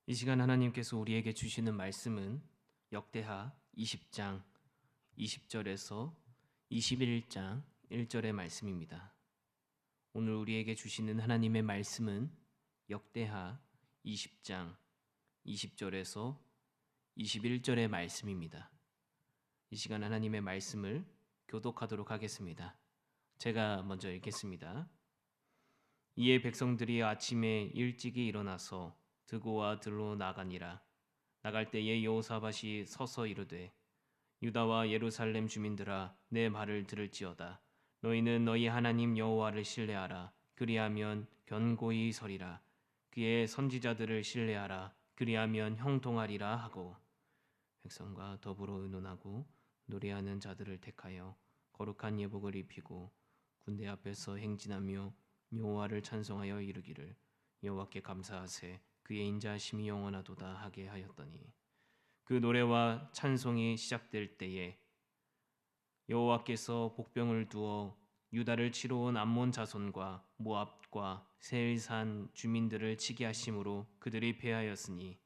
이 시간 하나님께서 우리에게 주시는 말씀은 역대하 20장 20절에서 21장 1절의 말씀입니다. 오늘 우리에게 주시는 하나님의 말씀은 역대하 20장 20절에서 21절의 말씀입니다. 이 시간 하나님의 말씀을 교독하도록 하겠습니다. 제가 먼저 읽겠습니다. 이에 백성들이 아침에 일찍이 일어나서 드고와 들로 나가니라. 나갈 때에 여호사밧이 서서 이르되 유다와 예루살렘 주민들아 내 말을 들을지어다. 너희는 너희 하나님 여호와를 신뢰하라. 그리하면 견고히 서리라. 그의 선지자들을 신뢰하라. 그리하면 형통하리라 하고 백성과 더불어 의논하고 노래하는 자들을 택하여 거룩한 예복을 입히고 군대 앞에서 행진하며 여호와를 찬송하여 이르기를 여호와께 감사하세 그의 인자하심이 영원하도다 하게 하였더니 그 노래와 찬송이 시작될 때에 여호와께서 복병을 두어 유다를 치러 온 암몬 자손과 모압과 세일산 주민들을 치게 하심으로 그들이 패하였으니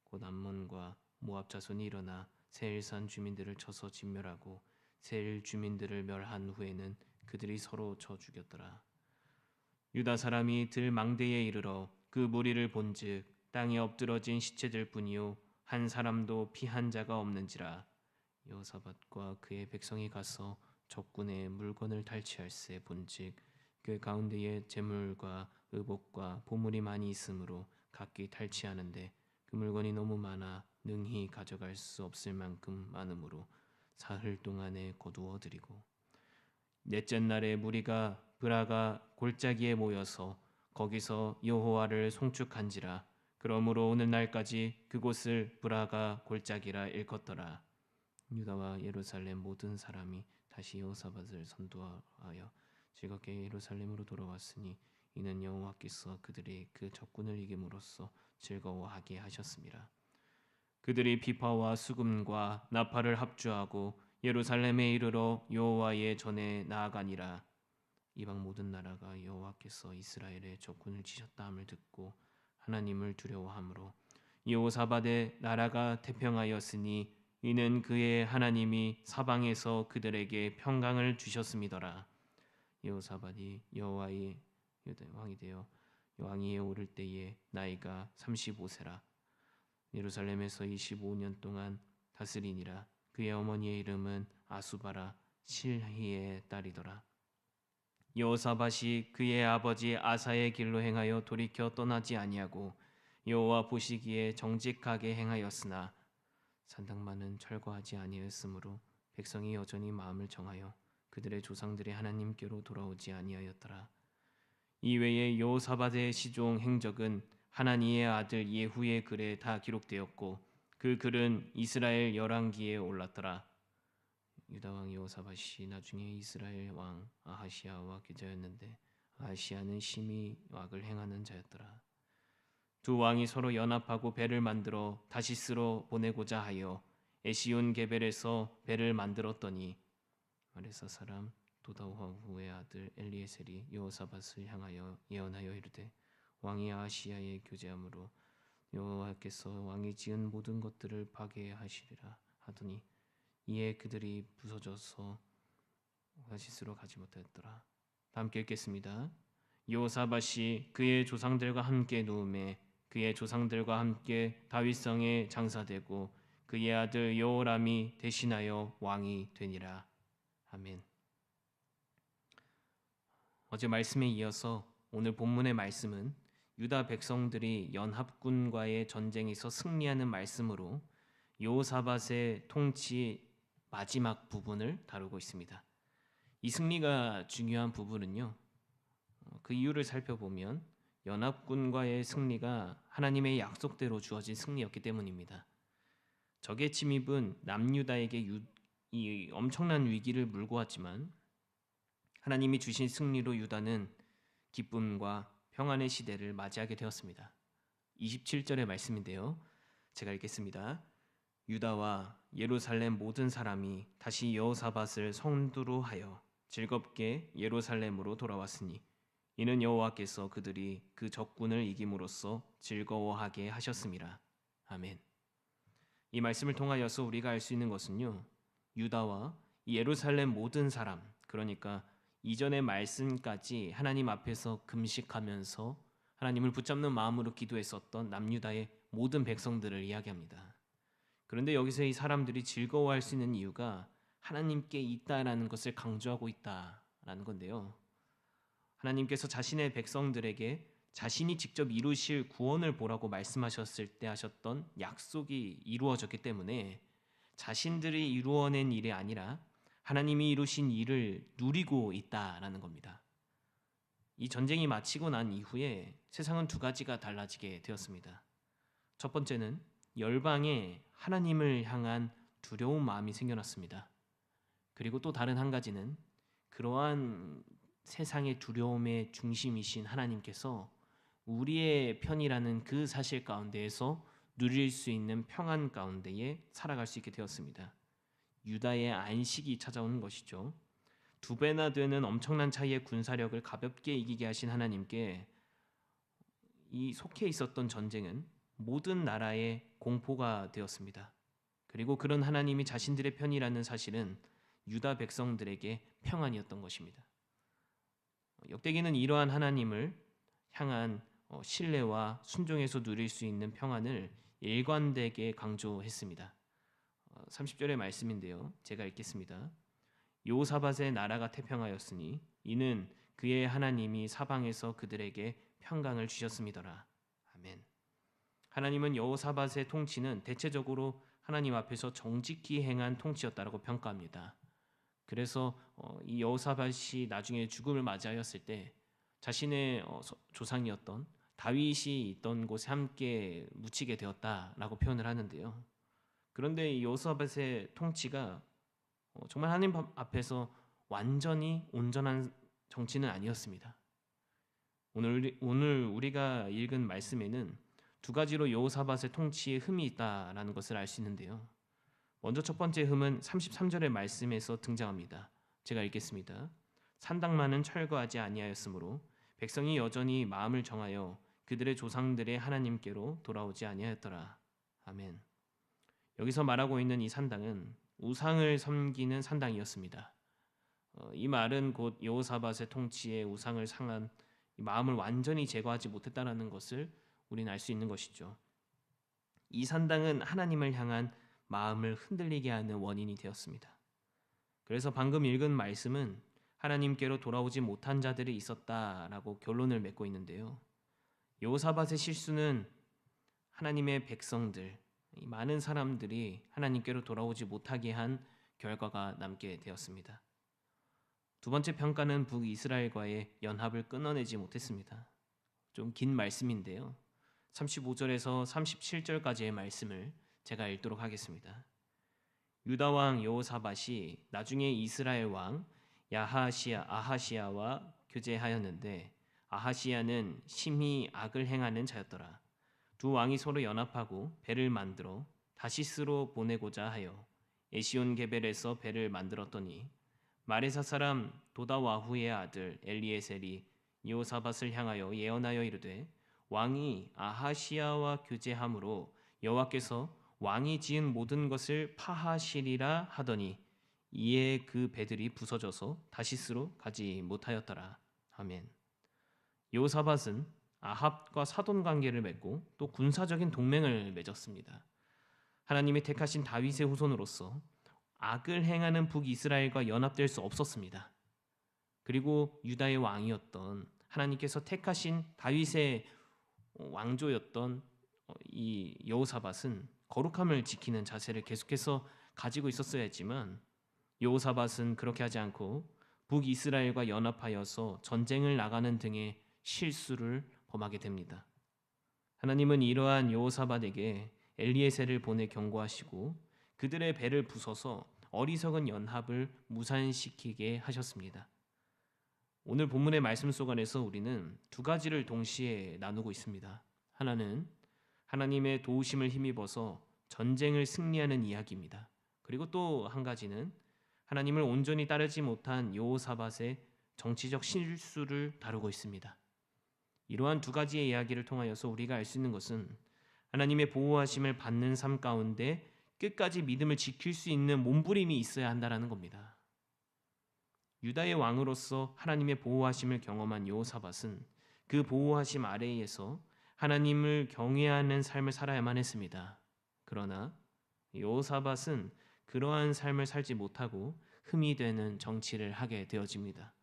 곧 암몬과 모압 자손이 일어나 세일산 주민들을 쳐서 진멸하고 세일 주민들을 멸한 후에는 그들이 서로 쳐 죽였더라. 유다 사람이 들 망대에 이르러 그 무리를 본즉 땅에 엎드러진 시체들 뿐이요 한 사람도 피한 자가 없는지라. 여호사밧과 그의 백성이 가서 적군의 물건을 탈취할세 본즉 그 가운데에 재물과 의복과 보물이 많이 있으므로 각기 탈취하는데 그 물건이 너무 많아 능히 가져갈 수 없을 만큼 많으므로 사흘 동안에 거두어 드리고 넷째 날에 무리가 브라가 골짜기에 모여서 거기서 여호와를 송축한지라. 그러므로 오늘날까지 그곳을 브라가 골짜기라 일컫더라. 유다와 예루살렘 모든 사람이 다시 여호사밧을 선도하여 즐겁게 예루살렘으로 돌아왔으니 이는 여호와께서 그들이 그 적군을 이김으로써 즐거워하게 하셨습니다. 그들이 비파와 수금과 나팔을 합주하고 예루살렘에 이르러 여호와의 전에 나아가니라. 이방 모든 나라가 여호와께서 이스라엘의 적군을 치셨다 함을 듣고 하나님을 두려워하므로 여호사밧의 나라가 태평하였으니 이는 그의 하나님이 사방에서 그들에게 평강을 주셨음이더라. 여호사밧이 여호와의 왕이 되어 왕위에 오를 때에 나이가 35세라. 예루살렘에서 25년 동안 다스리니라. 그의 어머니의 이름은 아수바라 실히의 딸이더라. 여호사밧이 그의 아버지 아사의 길로 행하여 돌이켜 떠나지 아니하고 여호와 보시기에 정직하게 행하였으나 산당만은 철거하지 아니하였으므로 백성이 여전히 마음을 정하여 그들의 조상들이 하나님께로 돌아오지 아니하였더라. 이외에 여호사밧의 시종 행적은 하나니의 아들 예후의 글에 다 기록되었고 그 글은 이스라엘 열왕기에 올랐더라. 유다 왕 여호사밧이 나중에 이스라엘 왕 아하시아와 교제하였는데 아하시아는 심히 악을 행하는 자였더라. 두 왕이 서로 연합하고 배를 만들어 다시스로 보내고자 하여 에시온 게벨에서 배를 만들었더니 아레사 사람 도다와후의 아들 엘리에셀이 여호사밧을 향하여 예언하여 이르되 왕이 아하시아의 교제함으로 여호와께서 왕이 지은 모든 것들을 파괴하시리라 하더니 이에 그들이 부서져서 다시스로 가지 못하였더라. 다 함께 읽겠습니다. 여호사밧이 그의 조상들과 함께 누움에 그의 조상들과 함께 다윗성에 장사되고 그의 아들 여호람이 대신하여 왕이 되니라. 아멘. 어제 말씀에 이어서 오늘 본문의 말씀은 유다 백성들이 연합군과의 전쟁에서 승리하는 말씀으로 여호사밧의 통치 마지막 부분을 다루고 있습니다. 이 승리가 중요한 부분은요. 그 이유를 살펴보면 연합군과의 승리가 하나님의 약속대로 주어진 승리였기 때문입니다. 적의 침입은 남유다에게 이 엄청난 위기를 물고 왔지만 하나님이 주신 승리로 유다는 기쁨과 평안의 시대를 맞이하게 되었습니다. 27절의 말씀인데요. 제가 읽겠습니다. 유다와 예루살렘 모든 사람이 다시 여호사밧을 성두로 하여 즐겁게 예루살렘으로 돌아왔으니 이는 여호와께서 그들이 그 적군을 이김으로써 즐거워하게 하셨음이라. 아멘. 이 말씀을 통하여서 우리가 알 수 있는 것은요, 유다와 이 예루살렘 모든 사람, 그러니까 이전의 말씀까지 하나님 앞에서 금식하면서 하나님을 붙잡는 마음으로 기도했었던 남유다의 모든 백성들을 이야기합니다. 그런데 여기서 이 사람들이 즐거워할 수 있는 이유가 하나님께 있다라는 것을 강조하고 있다라는 건데요. 하나님께서 자신의 백성들에게 자신이 직접 이루실 구원을 보라고 말씀하셨을 때 하셨던 약속이 이루어졌기 때문에 자신들이 이루어낸 일이 아니라 하나님이 이루신 일을 누리고 있다라는 겁니다. 이 전쟁이 마치고 난 이후에 세상은 두 가지가 달라지게 되었습니다. 첫 번째는 열방에 하나님을 향한 두려운 마음이 생겨났습니다. 그리고 또 다른 한 가지는 그러한 세상의 두려움의 중심이신 하나님께서 우리의 편이라는 그 사실 가운데에서 누릴 수 있는 평안 가운데에 살아갈 수 있게 되었습니다. 유다의 안식이 찾아오는 것이죠. 두 배나 되는 엄청난 차이의 군사력을 가볍게 이기게 하신 하나님께 이 속해 있었던 전쟁은 모든 나라의 공포가 되었습니다. 그리고 그런 하나님이 자신들의 편이라는 사실은 유다 백성들에게 평안이었던 것입니다. 역대기는 이러한 하나님을 향한 신뢰와 순종에서 누릴 수 있는 평안을 일관되게 강조했습니다. 30절의 말씀인데요. 제가 읽겠습니다. 여호사밧의 나라가 태평하였으니 이는 그의 하나님이 사방에서 그들에게 평강을 주셨음이더라. 아멘. 하나님은 여호사밧의 통치는 대체적으로 하나님 앞에서 정직히 행한 통치였다라고 평가합니다. 그래서 이 여호사밧이 나중에 죽음을 맞이하였을 때 자신의 조상이었던 다윗이 있던 곳에 함께 묻히게 되었다라고 표현을 하는데요. 그런데 이 여호사밧의 통치가 정말 하나님 앞에서 완전히 온전한 정치는 아니었습니다. 오늘 우리가 읽은 말씀에는 두 가지로 여호사밧의 통치에 흠이 있다라는 것을 알 수 있는데요. 먼저 첫 번째 흠은 33절의 말씀에서 등장합니다. 제가 읽겠습니다. 산당만은 철거하지 아니하였으므로 백성이 여전히 마음을 정하여 그들의 조상들의 하나님께로 돌아오지 아니하였더라. 아멘. 여기서 말하고 있는 이 산당은 우상을 섬기는 산당이었습니다. 이 말은 곧 여호사밧의 통치에 우상을 상한 마음을 완전히 제거하지 못했다는 것을 우리는 알 수 있는 것이죠. 이 산당은 하나님을 향한 마음을 흔들리게 하는 원인이 되었습니다. 그래서 방금 읽은 말씀은 하나님께로 돌아오지 못한 자들이 있었다라고 결론을 맺고 있는데요. 여호사밧의 실수는 하나님의 백성들, 많은 사람들이 하나님께로 돌아오지 못하게 한 결과가 남게 되었습니다. 두 번째 평가는 북이스라엘과의 연합을 끊어내지 못했습니다. 좀 긴 말씀인데요. 35절에서 37절까지의 말씀을 제가 읽도록 하겠습니다. 유다 왕 여호사밧이 나중에 이스라엘 왕 아하시야와 교제하였는데 아하시야는 심히 악을 행하는 자였더라. 두 왕이 서로 연합하고 배를 만들어 다시스로 보내고자 하여 에시온 게벨에서 배를 만들었더니 마레사 사람 도다와후의 아들 엘리에셀이 여호사밧을 향하여 예언하여 이르되 왕이 아하시야와 교제함으로 여호와께서 왕이 지은 모든 것을 파하시리라 하더니 이에 그 배들이 부서져서 다시스로 가지 못하였더라. 아멘. 여호사밧은 아합과 사돈 관계를 맺고 또 군사적인 동맹을 맺었습니다. 하나님이 택하신 다윗의 후손으로서 악을 행하는 북이스라엘과 연합될 수 없었습니다. 그리고 유다의 왕이었던 하나님께서 택하신 다윗의 왕조였던 이 여호사밧은 거룩함을 지키는 자세를 계속해서 가지고 있었어야 했지만 여호사밧은 그렇게 하지 않고 북이스라엘과 연합하여서 전쟁을 나가는 등의 실수를 범하게 됩니다. 하나님은 이러한 여호사밧에게 엘리에셀을 보내 경고하시고 그들의 배를 부숴서 어리석은 연합을 무산시키게 하셨습니다. 오늘 본문의 말씀 속 안에서 우리는 두 가지를 동시에 나누고 있습니다. 하나는 하나님의 도우심을 힘입어서 전쟁을 승리하는 이야기입니다. 그리고 또 한 가지는 하나님을 온전히 따르지 못한 여호사밧의 정치적 실수를 다루고 있습니다. 이러한 두 가지의 이야기를 통하여서 우리가 알 수 있는 것은 하나님의 보호하심을 받는 삶 가운데 끝까지 믿음을 지킬 수 있는 몸부림이 있어야 한다는 겁니다. 유다의 왕으로서 하나님의 보호하심을 경험한 여호사밧은 그 보호하심 아래에서 하나님을 경외하는 삶을 살아야만 했습니다. 그러나 여호사밧은 그러한 삶을 살지 못하고 흠이 되는 정치를 하게 되어집니다.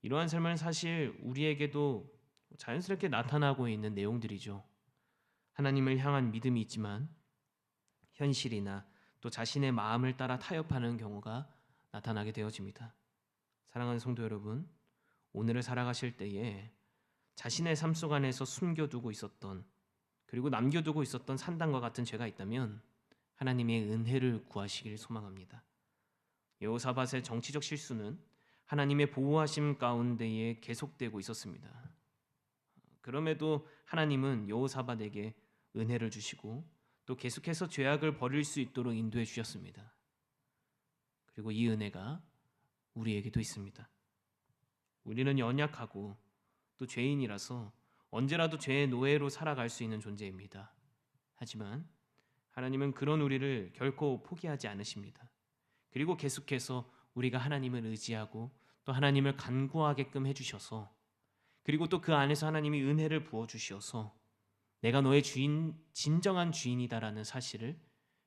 이러한 삶은 사실 우리에게도 자연스럽게 나타나고 있는 내용들이죠. 하나님을 향한 믿음이 있지만 현실이나 또 자신의 마음을 따라 타협하는 경우가 나타나게 되어집니다. 사랑하는 성도 여러분, 오늘을 살아가실 때에 자신의 삶 속 안에서 숨겨두고 있었던 그리고 남겨두고 있었던 산당과 같은 죄가 있다면 하나님의 은혜를 구하시기를 소망합니다. 여호사밧의 정치적 실수는 하나님의 보호하심 가운데에 계속되고 있었습니다. 그럼에도 하나님은 여호사밧에게 은혜를 주시고 또 계속해서 죄악을 버릴 수 있도록 인도해 주셨습니다. 그리고 이 은혜가 우리에게도 있습니다. 우리는 연약하고 또 죄인이라서 언제라도 죄의 노예로 살아갈 수 있는 존재입니다. 하지만 하나님은 그런 우리를 결코 포기하지 않으십니다. 그리고 계속해서 우리가 하나님을 의지하고 또 하나님을 간구하게끔 해주셔서 그리고 또 그 안에서 하나님이 은혜를 부어주셔서 내가 너의 주인, 진정한 주인이다라는 사실을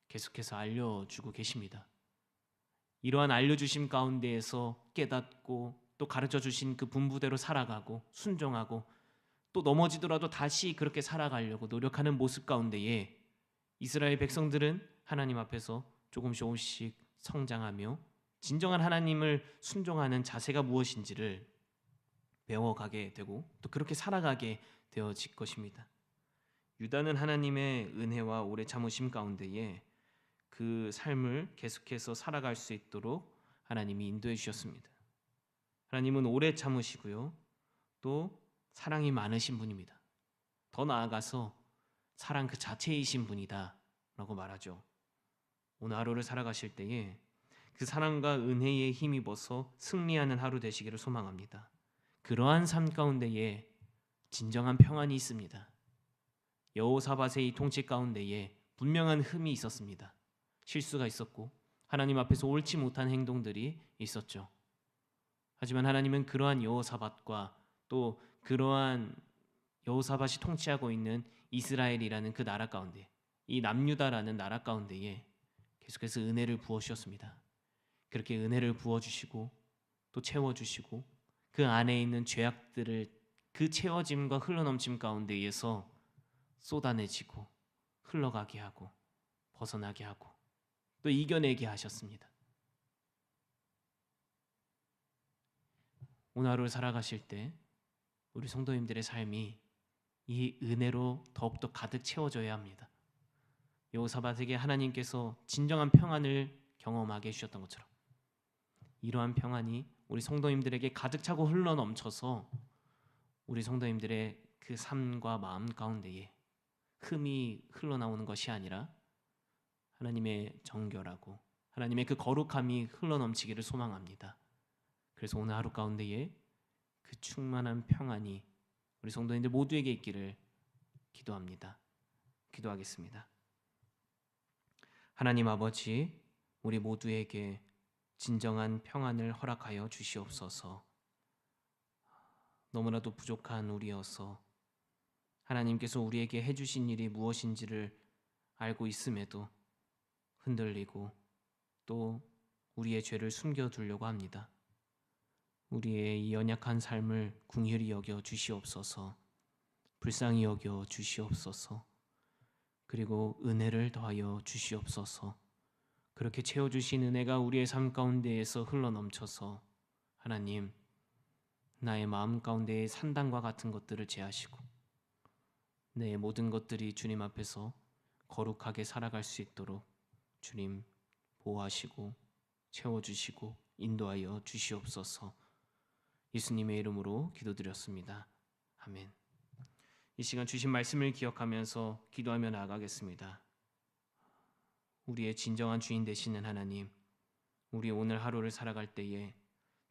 계속해서 알려주고 계십니다. 이러한 알려주심 가운데에서 깨닫고 또 가르쳐주신 그 분부대로 살아가고 순종하고 또 넘어지더라도 다시 그렇게 살아가려고 노력하는 모습 가운데에 이스라엘 백성들은 하나님 앞에서 조금씩 성장하며 진정한 하나님을 순종하는 자세가 무엇인지를 배워가게 되고 또 그렇게 살아가게 되어질 것입니다. 유다는 하나님의 은혜와 오래 참으심 가운데에 그 삶을 계속해서 살아갈 수 있도록 하나님이 인도해 주셨습니다. 하나님은 오래 참으시고요. 또 사랑이 많으신 분입니다. 더 나아가서 사랑 그 자체이신 분이다 라고 말하죠. 오늘 하루를 살아가실 때에 그 사랑과 은혜에 힘입어서 승리하는 하루 되시기를 소망합니다. 그러한 삶 가운데에 진정한 평안이 있습니다. 여호사밧의 이 통치 가운데에 분명한 흠이 있었습니다. 실수가 있었고 하나님 앞에서 옳지 못한 행동들이 있었죠. 하지만 하나님은 그러한 여호사밧과 또 그러한 여호사밧이 통치하고 있는 이스라엘이라는 그 나라 가운데 이 남유다라는 나라 가운데에 계속해서 은혜를 부어주셨습니다. 그렇게 은혜를 부어주시고 또 채워주시고 그 안에 있는 죄악들을 그 채워짐과 흘러넘침 가운데에서 쏟아내지고 흘러가게 하고 벗어나게 하고 또 이겨내게 하셨습니다. 오늘 하루를 살아가실 때 우리 성도님들의 삶이 이 은혜로 더욱더 가득 채워져야 합니다. 여호사밧에게 하나님께서 진정한 평안을 경험하게 해주셨던 것처럼 이러한 평안이 우리 성도님들에게 가득 차고 흘러넘쳐서 우리 성도님들의 그 삶과 마음 가운데에 흠이 흘러나오는 것이 아니라 하나님의 정결하고 하나님의 그 거룩함이 흘러넘치기를 소망합니다. 그래서 오늘 하루 가운데에 그 충만한 평안이 우리 성도님들 모두에게 있기를 기도합니다. 기도하겠습니다. 하나님 아버지, 우리 모두에게 진정한 평안을 허락하여 주시옵소서. 너무나도 부족한 우리여서 하나님께서 우리에게 해주신 일이 무엇인지를 알고 있음에도 흔들리고 또 우리의 죄를 숨겨두려고 합니다. 우리의 이 연약한 삶을 긍휼히 여겨 주시옵소서. 불쌍히 여겨 주시옵소서. 그리고 은혜를 더하여 주시옵소서. 그렇게 채워주신 은혜가 우리의 삶 가운데에서 흘러넘쳐서 하나님, 나의 마음 가운데의 산당과 같은 것들을 제하시고 내 모든 것들이 주님 앞에서 거룩하게 살아갈 수 있도록 주님 보호하시고 채워주시고 인도하여 주시옵소서. 예수님의 이름으로 기도드렸습니다. 아멘. 이 시간 주신 말씀을 기억하면서 기도하며 나아가겠습니다. 우리의 진정한 주인 되시는 하나님, 우리 오늘 하루를 살아갈 때에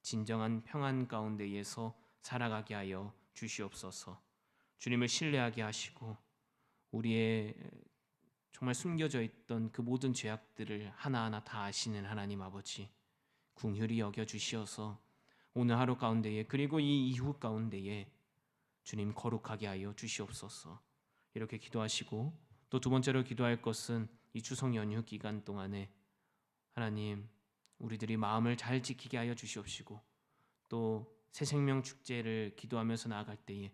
진정한 평안 가운데에서 살아가게 하여 주시옵소서. 주님을 신뢰하게 하시고 우리의 정말 숨겨져 있던 그 모든 죄악들을 하나하나 다 아시는 하나님 아버지, 긍휼히 여겨 주시어서 오늘 하루 가운데에 그리고 이 이후 가운데에 주님 거룩하게 하여 주시옵소서. 이렇게 기도하시고 또 두 번째로 기도할 것은 이 추석 연휴 기간 동안에 하나님 우리들이 마음을 잘 지키게 하여 주시옵시고 또 새생명 축제를 기도하면서 나아갈 때에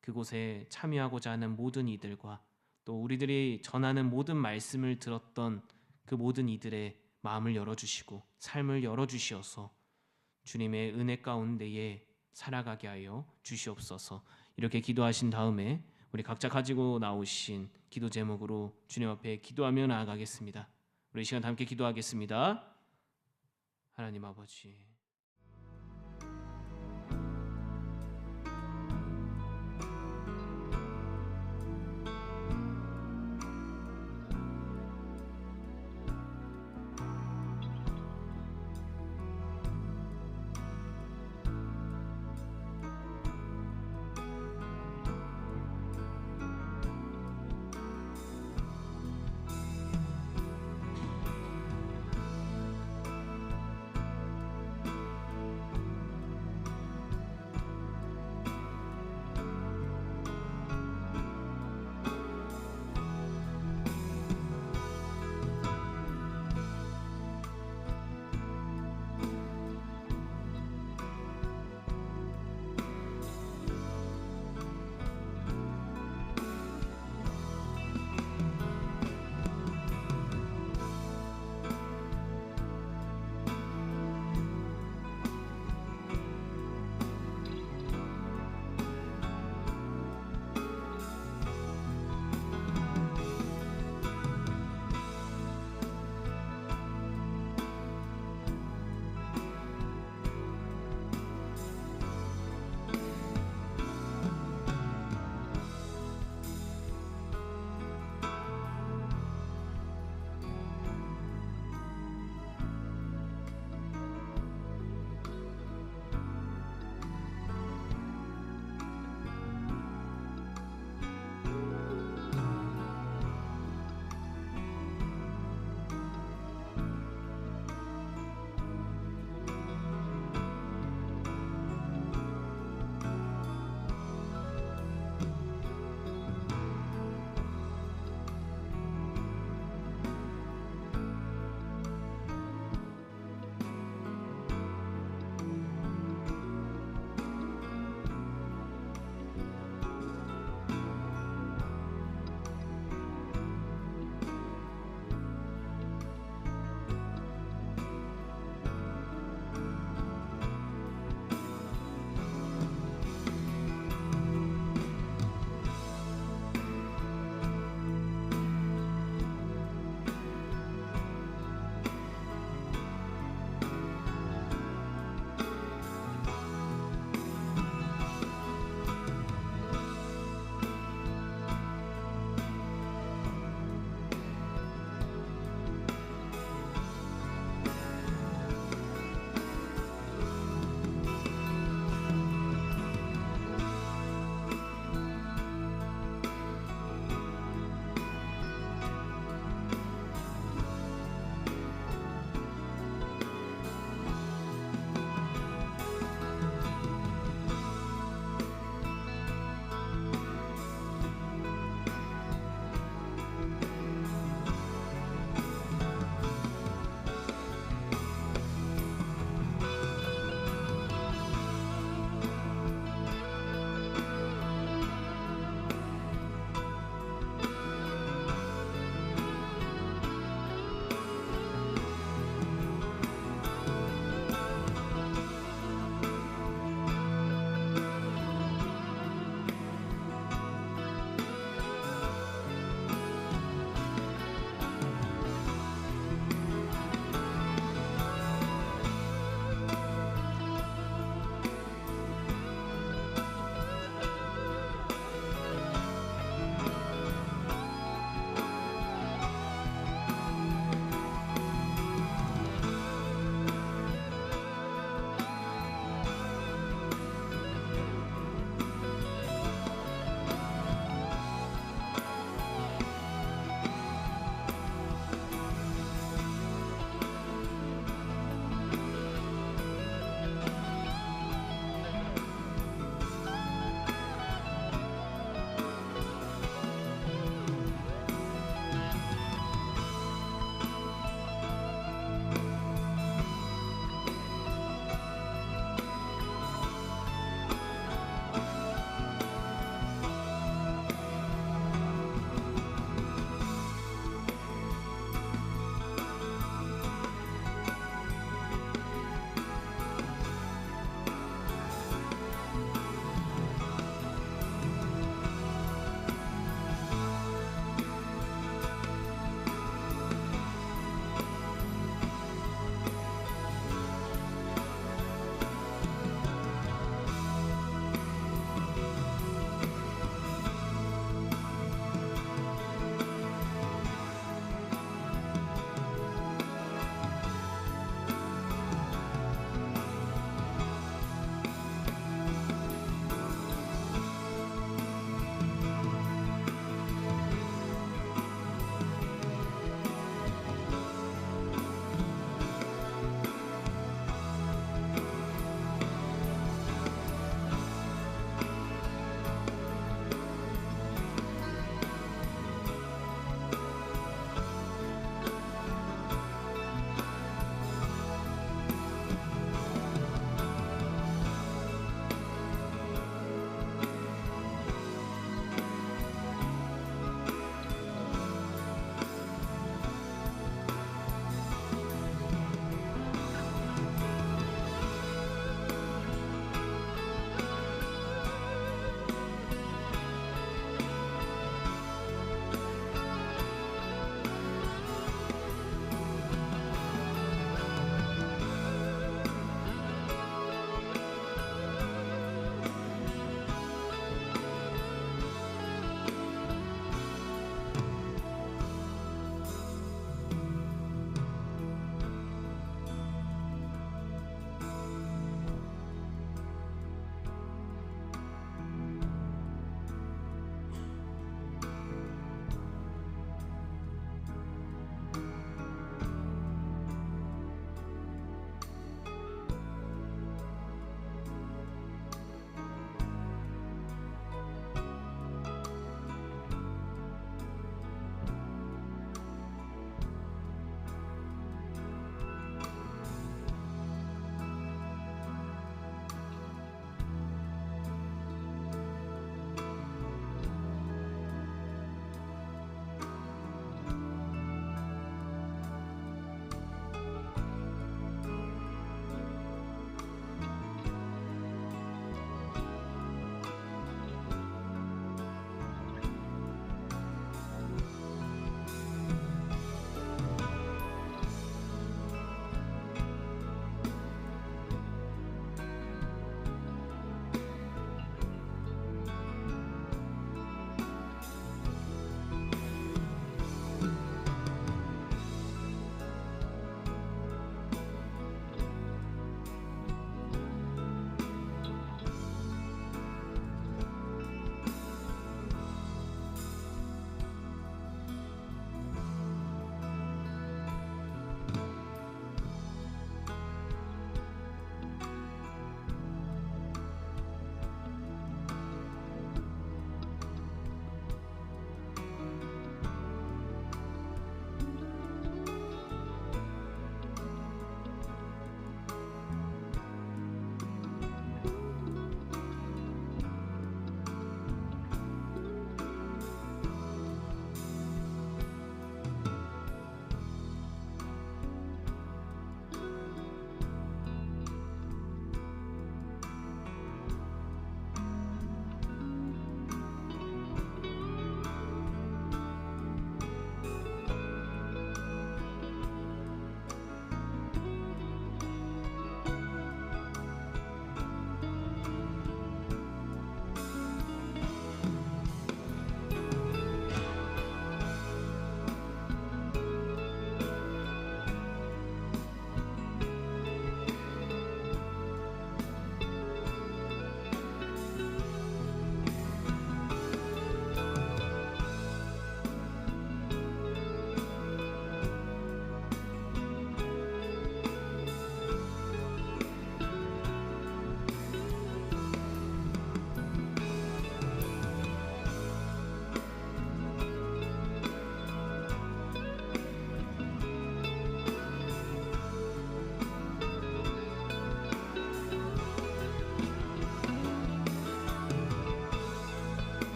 그곳에 참여하고자 하는 모든 이들과 또 우리들이 전하는 모든 말씀을 들었던 그 모든 이들의 마음을 열어주시고 삶을 열어주시어서 주님의 은혜 가운데에 살아가게 하여 주시옵소서. 이렇게 기도하신 다음에 우리 각자 가지고 나오신 기도 제목으로 주님 앞에 기도하며 나아가겠습니다. 우리 이 시간 함께 기도하겠습니다. 하나님 아버지,